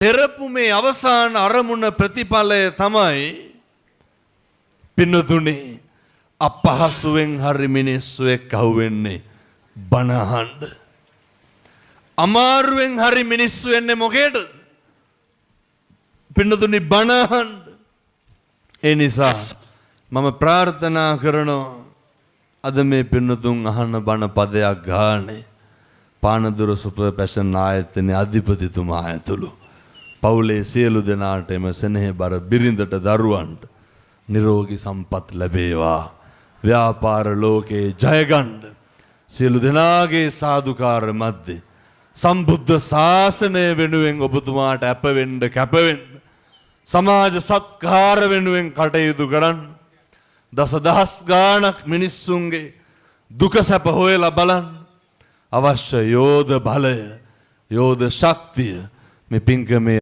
පෙරපු මේ අවසාන අරමුණ ප්‍රතිඵලය තමයි පින්නතුනේ අපහසුවෙන් හරි මිනිස්සු එක්ක අහුවෙන්නේ බණ අහන්න. අමාරුවෙන් හරි මිනිස්සු එන්නේ මොකේද? පින්නතුනේ බණ අහන්න. ඒ නිසා මම ප්‍රාර්ථනා කරනවා අද මේ පින්නතුන් අහන බණ පදයක් ගානේ පානදුර සුපර් පැෂන් ආයතනයේ අධිපතිතුමා ඇතුළු පවුලේ සියලු දෙනාට එම සෙනෙහබර බිරිඳට දරුවන්ට නිරෝගී සම්පත් ලැබේවා. ව්‍යාපාර ලෝකේ ජයගන්න සියලු දෙනාගේ සාදුකාර මැද්දේ සම්බුද්ධ ශාසනය වෙනුවෙන් ඔබතුමාට අප වෙන්න කැප වෙන්න සමාජ සත්කාර වෙනුවෙන් කටයුතු කරන්න දසදහස් ගාණක් මිනිස්සුන්ගේ දුක සැප හොයලා බලන්න අවශ්‍ය යෝධ බලය යෝධ ශක්තිය මේ පින්කමේ